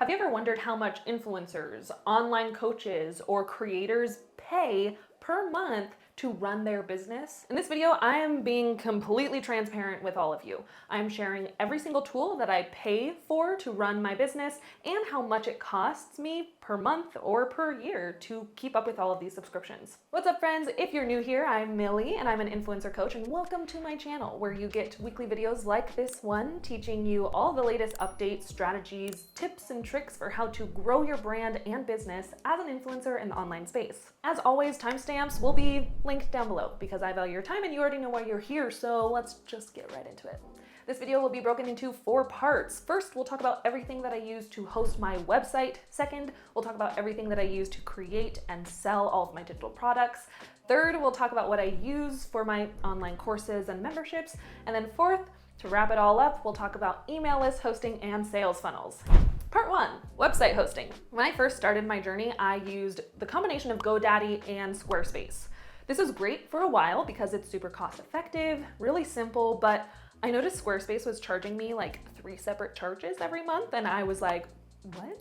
Have you ever wondered how much influencers, online coaches, or creators pay per month to run their business? In this video, I am being completely transparent with all of you. I'm sharing every single tool that I pay for to run my business and how much it costs me per month or per year to keep up with all of these subscriptions. What's up, friends? If you're new here, I'm Millie and I'm an influencer coach, and welcome to my channel where you get weekly videos like this one teaching you all the latest updates, strategies, tips, and tricks for how to grow your brand and business as an influencer in the online space. As always, timestamps will be linked down below because I value your time and you already know why you're here, so let's just get right into it. This video will be broken into 4 parts. First, we'll talk about everything that I use to host my website. Second, we'll talk about everything that I use to create and sell all of my digital products. Third, we'll talk about what I use for my online courses and memberships. And then fourth, to wrap it all up, we'll talk about email list hosting and sales funnels. Part 1, website hosting. When I first started my journey, I used the combination of GoDaddy and Squarespace. This was great for a while because it's super cost effective, really simple, but I noticed Squarespace was charging me like 3 separate charges every month, and I was like, what?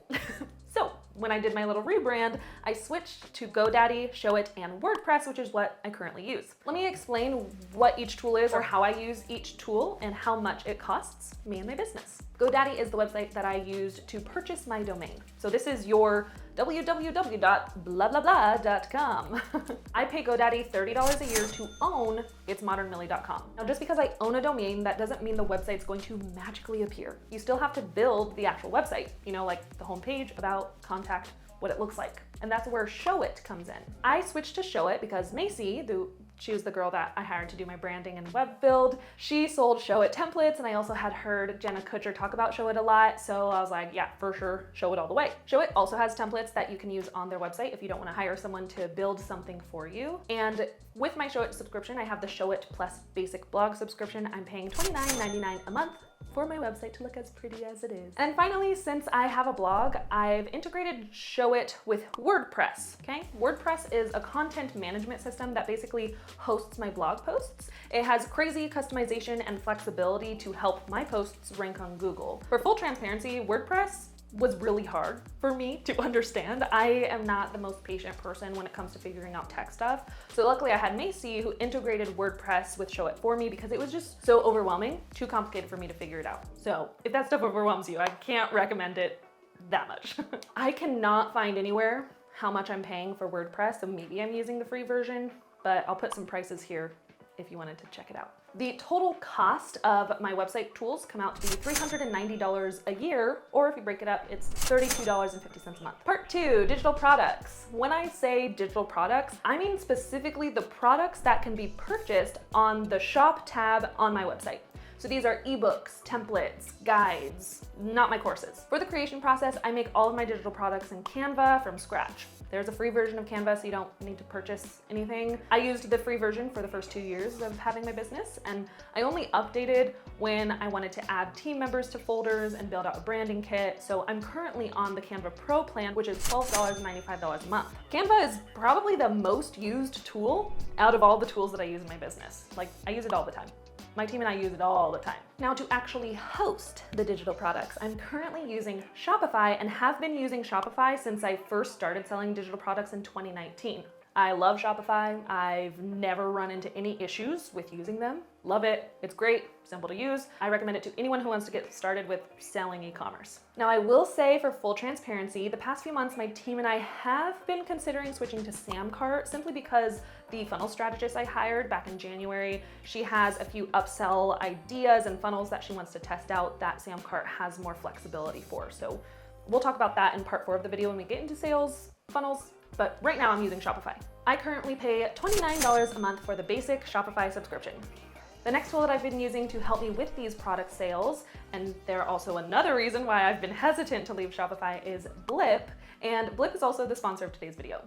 So when I did my little rebrand, I switched to GoDaddy, Showit, and WordPress, which is what I currently use. Let me explain what each tool is or how I use each tool and how much it costs me and my business. GoDaddy is the website that I used to purchase my domain. So this is your www.blablabla.com. I pay GoDaddy $30 a year to own itsmodernmillie.com. Now, just because I own a domain, that doesn't mean the website's going to magically appear. You still have to build the actual website, you know, like the homepage, about, contact, what it looks like. And that's where Showit comes in. I switched to Showit because Macy, she was the girl that I hired to do my branding and web build. She sold Showit templates, and I also had heard Jenna Kutcher talk about Showit a lot, so I was like, yeah, for sure, Showit all the way. Showit also has templates that you can use on their website if you don't want to hire someone to build something for you. And with my Showit subscription, I have the Showit Plus Basic Blog subscription. I'm paying $29.99 a month for my website to look as pretty as it is. And finally, since I have a blog, I've integrated Showit with WordPress, okay? WordPress is a content management system that basically hosts my blog posts. It has crazy customization and flexibility to help my posts rank on Google. For full transparency, WordPress was really hard for me to understand. I am not the most patient person when it comes to figuring out tech stuff. So luckily I had Macy who integrated WordPress with Showit for me because it was just so overwhelming, too complicated for me to figure it out. So if that stuff overwhelms you, I can't recommend it that much. I cannot find anywhere how much I'm paying for WordPress, so maybe I'm using the free version, but I'll put some prices here if you wanted to check it out. The total cost of my website tools come out to be $390 a year, or if you break it up, it's $32.50 a month. Part 2, digital products. When I say digital products, I mean specifically the products that can be purchased on the shop tab on my website. So these are ebooks, templates, guides, not my courses. For the creation process, I make all of my digital products in Canva from scratch. There's a free version of Canva, so you don't need to purchase anything. I used the free version for the first 2 years of having my business, and I only updated when I wanted to add team members to folders and build out a branding kit. So I'm currently on the Canva Pro plan, which is $12.95 a month. Canva is probably the most used tool out of all the tools that I use in my business. Like, I use it all the time. My team and I use it all the time. Now, to actually host the digital products, I'm currently using Shopify and have been using Shopify since I first started selling digital products in 2019. I love Shopify. I've never run into any issues with using them. Love it. It's great, simple to use. I recommend it to anyone who wants to get started with selling e-commerce. Now, I will say, for full transparency, the past few months, my team and I have been considering switching to Samcart simply because the funnel strategist I hired back in January, she has a few upsell ideas and funnels that she wants to test out that Samcart has more flexibility for. So we'll talk about that in part 4 of the video when we get into sales funnels. But right now I'm using Shopify. I currently pay $29 a month for the basic Shopify subscription. The next tool that I've been using to help me with these product sales, and they're also another reason why I've been hesitant to leave Shopify, is Blyp. And Blyp is also the sponsor of today's video.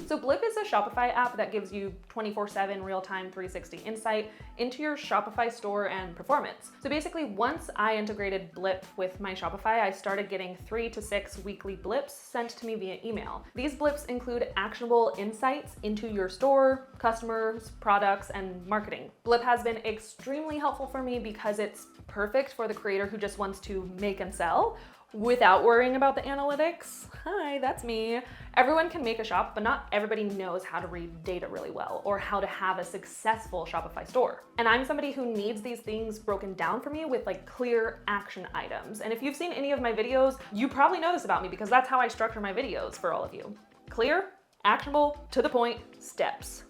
So Blyp is a Shopify app that gives you 24/7 real-time 360 insight into your Shopify store and performance. So basically, once I integrated Blyp with my Shopify, I started getting 3 to 6 weekly blips sent to me via email. These blips include actionable insights into your store, customers, products, and marketing. Blyp has been extremely helpful for me because it's perfect for the creator who just wants to make and sell, without worrying about the analytics. Hi, that's me. Everyone can make a shop, but not everybody knows how to read data really well or how to have a successful Shopify store. And I'm somebody who needs these things broken down for me with like clear action items. And if you've seen any of my videos, you probably know this about me because that's how I structure my videos for all of you. Clear, actionable, to the point, steps.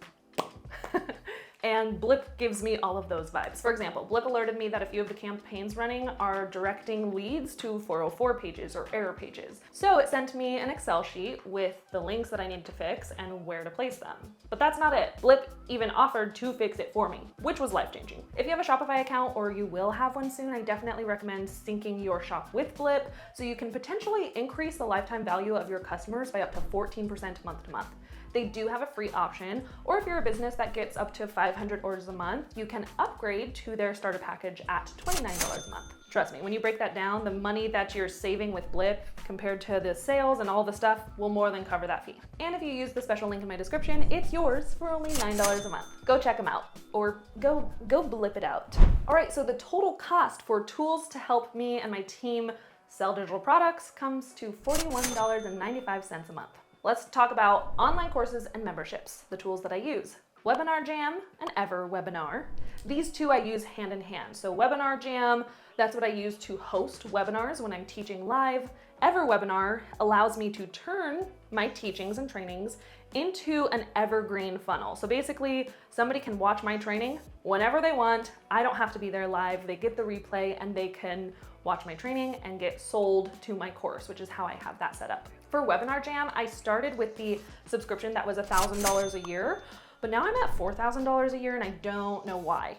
And Blyp gives me all of those vibes. For example, Blyp alerted me that a few of the campaigns running are directing leads to 404 pages or error pages. So it sent me an Excel sheet with the links that I need to fix and where to place them. But that's not it. Blyp even offered to fix it for me, which was life-changing. If you have a Shopify account or you will have one soon, I definitely recommend syncing your shop with Blyp so you can potentially increase the lifetime value of your customers by up to 14% month to month. They do have a free option, or if you're a business that gets up to 500 orders a month, you can upgrade to their starter package at $29 a month. Trust me, when you break that down, the money that you're saving with Blyp compared to the sales and all the stuff will more than cover that fee. And if you use the special link in my description, it's yours for only $9 a month. Go check them out, or go Blyp it out. All right, so the total cost for tools to help me and my team sell digital products comes to $41.95 a month. Let's talk about online courses and memberships, the tools that I use. Webinar Jam and EverWebinar. These two I use hand in hand. So Webinar Jam, that's what I use to host webinars when I'm teaching live. EverWebinar allows me to turn my teachings and trainings into an evergreen funnel. So basically, somebody can watch my training whenever they want. I don't have to be there live. They get the replay and they can watch my training and get sold to my course, which is how I have that set up. For Webinar Jam, I started with the subscription that was $1,000 a year, but now I'm at $4,000 a year and I don't know why.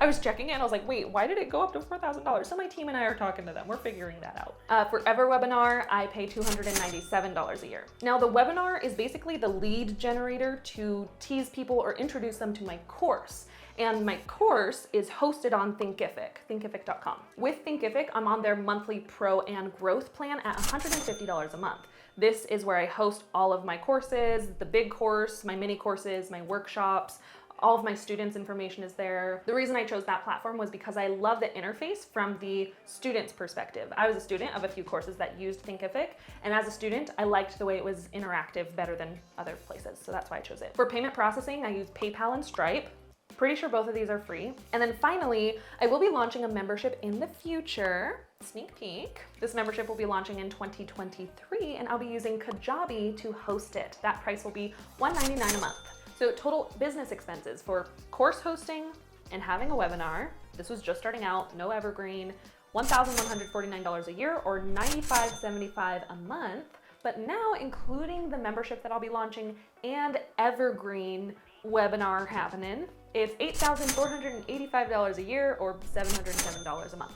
I was checking it and I was like, wait, why did it go up to $4,000? So my team and I are talking to them. We're figuring that out. For EverWebinar, I pay $297 a year. Now the webinar is basically the lead generator to tease people or introduce them to my course. And my course is hosted on Thinkific, thinkific.com. With Thinkific, I'm on their monthly pro and growth plan at $150 a month. This is where I host all of my courses, the big course, my mini courses, my workshops, all of my students' information is there. The reason I chose that platform was because I love the interface from the student's perspective. I was a student of a few courses that used Thinkific, and as a student, I liked the way it was interactive better than other places, so that's why I chose it. For payment processing, I use PayPal and Stripe. Pretty sure both of these are free. And then finally, I will be launching a membership in the future. Sneak peek. This membership will be launching in 2023 and I'll be using Kajabi to host it. That price will be $199 a month. So total business expenses for course hosting and having a webinar, this was just starting out, no evergreen, $1,149 a year or $95.75 a month. But now including the membership that I'll be launching and evergreen webinar happening, it's $8,485 a year or $707 a month.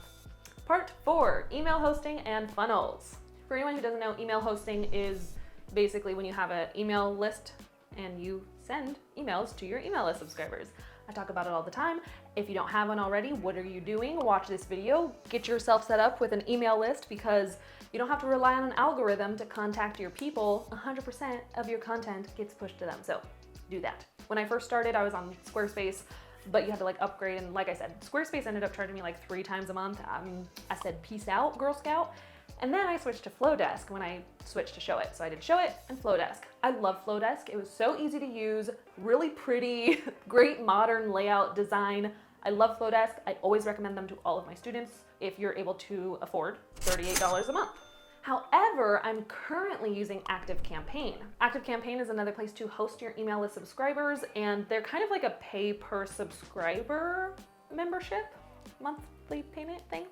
Part 4, email hosting and funnels. For anyone who doesn't know, email hosting is basically when you have an email list and you send emails to your email list subscribers. I talk about it all the time. If you don't have one already, what are you doing? Watch this video, get yourself set up with an email list because you don't have to rely on an algorithm to contact your people. 100% of your content gets pushed to them, so do that. When I first started, I was on Squarespace, but you had to like upgrade, and like I said, Squarespace ended up charging me like 3 times a month. I said, peace out, Girl Scout. And then I switched to Flowdesk when I switched to Showit. So I did Showit and Flowdesk. I love Flowdesk. It was so easy to use, really pretty, great modern layout design. I love Flowdesk. I always recommend them to all of my students if you're able to afford $38 a month. However, I'm currently using ActiveCampaign. ActiveCampaign is another place to host your email list subscribers, and they're kind of like a pay per subscriber membership, monthly payment thing.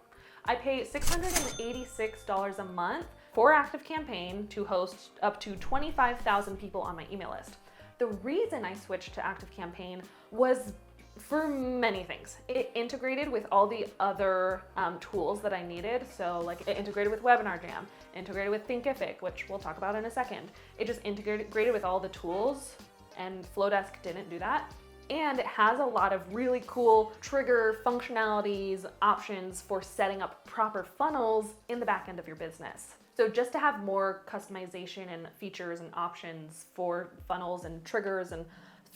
I pay $686 a month for ActiveCampaign to host up to 25,000 people on my email list. The reason I switched to ActiveCampaign was for many things. It integrated with all the other tools that I needed. So like it integrated with Webinar Jam, integrated with Thinkific, which we'll talk about in a second. It just integrated with all the tools, and Flowdesk didn't do that. And it has a lot of really cool trigger functionalities, options for setting up proper funnels in the back end of your business. So just to have more customization and features and options for funnels and triggers and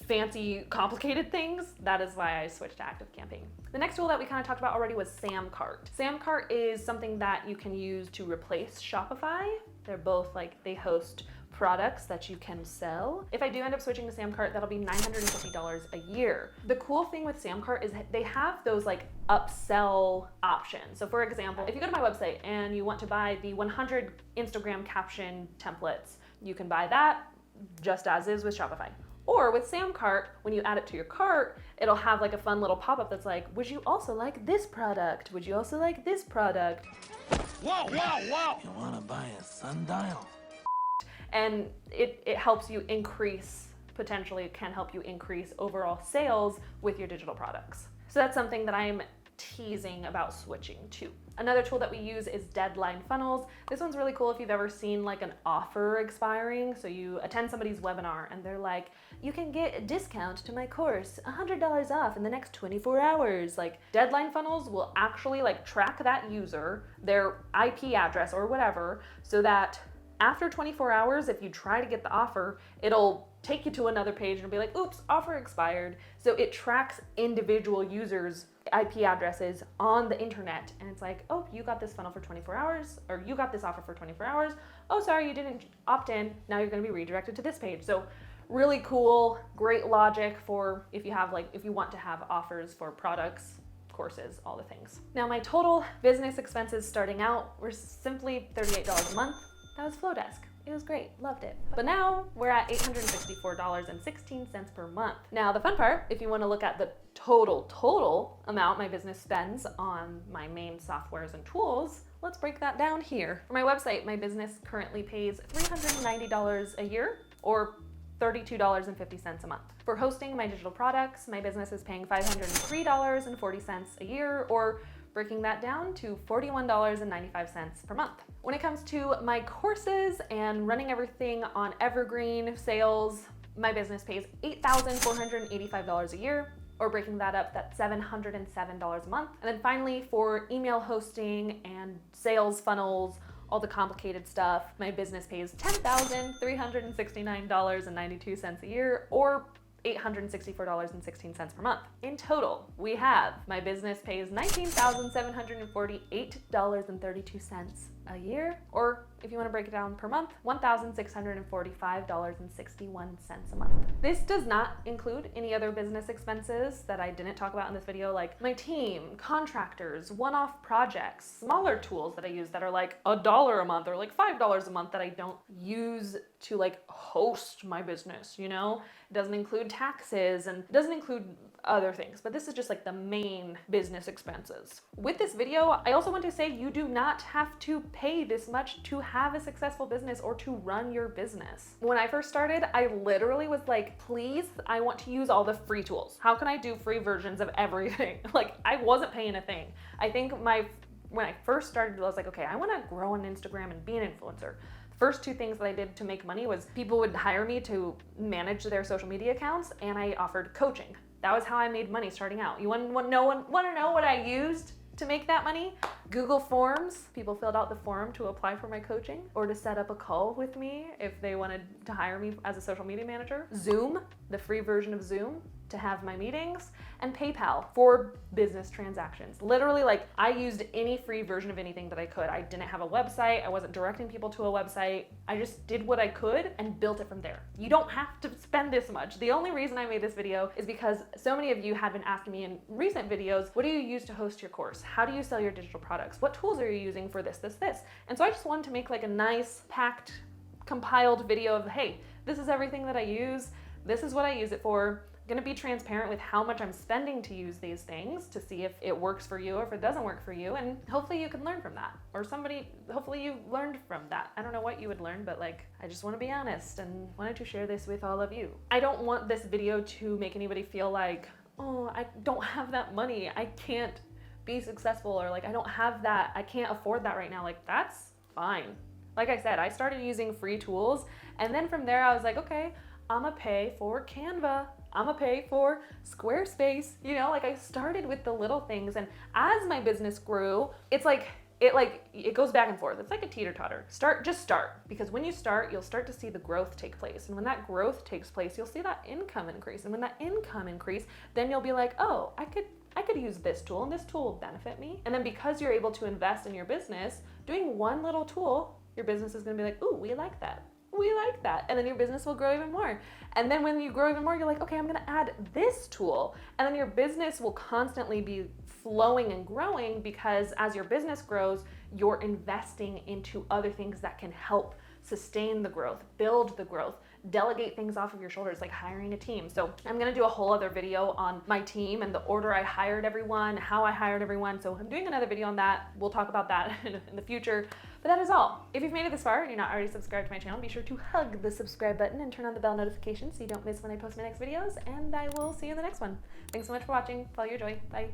fancy, complicated things. That is why I switched to ActiveCampaign. The next tool that we kind of talked about already was Samcart. Samcart is something that you can use to replace Shopify. They're both like, they host products that you can sell. If I do end up switching to Samcart, that'll be $950 a year. The cool thing with Samcart is they have those like upsell options. So for example, if you go to my website and you want to buy the 100 Instagram caption templates, you can buy that just as is with Shopify. Or with Samcart, when you add it to your cart, it'll have like a fun little pop-up that's like, would you also like this product? Would you also like this product? Whoa, whoa, whoa! You wanna buy a sundial? And it helps you increase, potentially can help you increase overall sales with your digital products. So that's something that I'm teasing about switching to. Another tool that we use is deadline funnels. This one's really cool if you've ever seen like an offer expiring. So you attend somebody's webinar and they're like, you can get a discount to my course, $100 off in the next 24 hours. Like deadline funnels will actually like track that user, their IP address or whatever, so that after 24 hours, if you try to get the offer, it'll take you to another page and be like, oops, offer expired. So it tracks individual users' IP addresses on the internet. And it's like, oh, you got this funnel for 24 hours, or you got this offer for 24 hours. Oh, sorry, you didn't opt in. Now you're gonna be redirected to this page. So really cool, great logic for if you have like, if you want to have offers for products, courses, all the things. Now my total business expenses starting out were simply $38 a month. That was Flowdesk. It was great, loved it. But now we're at $864.16 per month. Now the fun part, if you want to look at the total amount my business spends on my main softwares and tools, let's break that down here. For my website, my business currently pays $390 a year, or $32.50 a month. For hosting my digital products, my business is paying $503.40 a year, or breaking that down to $41.95 per month. When it comes to my courses and running everything on Evergreen sales, my business pays $8,485 a year, or breaking that up, that's $707 a month. And then finally, for email hosting and sales funnels, all the complicated stuff, my business pays $10,369.92 a year, or $864.16 per month. In total, we have my business pays $19,748.32 a year, or if you want to break it down per month, $1,645.61 a month. This does not include any other business expenses that I didn't talk about in this video, like my team, contractors, one-off projects, smaller tools that I use that are like $1 a month or like $5 a month that I don't use to like host my business, you know? It doesn't include taxes and it doesn't include other things, but this is just like the main business expenses. With this video, I also want to say you do not have to pay this much to have a successful business or to run your business. When I first started, I literally was like, please, I want to use all the free tools. How can I do free versions of everything? Like, I wasn't paying a thing. I think when I first started, I was like, okay, I want to grow on Instagram and be an influencer. First two things that I did to make money was people would hire me to manage their social media accounts, and I offered coaching. That was how I made money starting out. You want to know what I used to make that money? Google Forms. People filled out the form to apply for my coaching or to set up a call with me if they wanted to hire me as a social media manager. Zoom, the free version of Zoom to have my meetings, and PayPal for business transactions. Literally, like, I used any free version of anything that I could. I didn't have a website. I wasn't directing people to a website. I just did what I could and built it from there. You don't have to spend this much. The only reason I made this video is because so many of you had been asking me in recent videos, what do you use to host your course? How do you sell your digital products? What tools are you using for this? And so I just wanted to make like a nice packed, compiled video of, hey, this is everything that I use. This is what I use it for. Going to be transparent with how much I'm spending to use these things to see if it works for you or if it doesn't work for you, and hopefully you can learn from that, or hopefully you learned from that. I don't know what you would learn, but like, I just want to be honest and wanted to share this with all of you. I don't want this video to make anybody feel like, oh, I don't have that money, I can't be successful, or like, I don't have that, I can't afford that right now. Like, that's fine. Like I said, I started using free tools, and then from there I was like, okay, I'm gonna pay for Canva. I'm gonna pay for Squarespace. You know, like, I started with the little things, and as my business grew, it's like it goes back and forth. It's like a teeter-totter. Just start. Because when you start, you'll start to see the growth take place. And when that growth takes place, you'll see that income increase. And when that income increase, then you'll be like, oh, I could use this tool and this tool will benefit me. And then because you're able to invest in your business, doing one little tool, your business is gonna be like, ooh, we like that. We like that. And then your business will grow even more. And then when you grow even more, you're like, okay, I'm gonna add this tool. And then your business will constantly be flowing and growing because as your business grows, you're investing into other things that can help sustain the growth, build the growth, delegate things off of your shoulders, like hiring a team. So I'm gonna do a whole other video on my team and the order I hired everyone, how I hired everyone. So I'm doing another video on that. We'll talk about that in the future. But that is all. If you've made it this far and you're not already subscribed to my channel, be sure to hug the subscribe button and turn on the bell notification so you don't miss when I post my next videos. And I will see you in the next one. Thanks so much for watching. Follow your joy. Bye.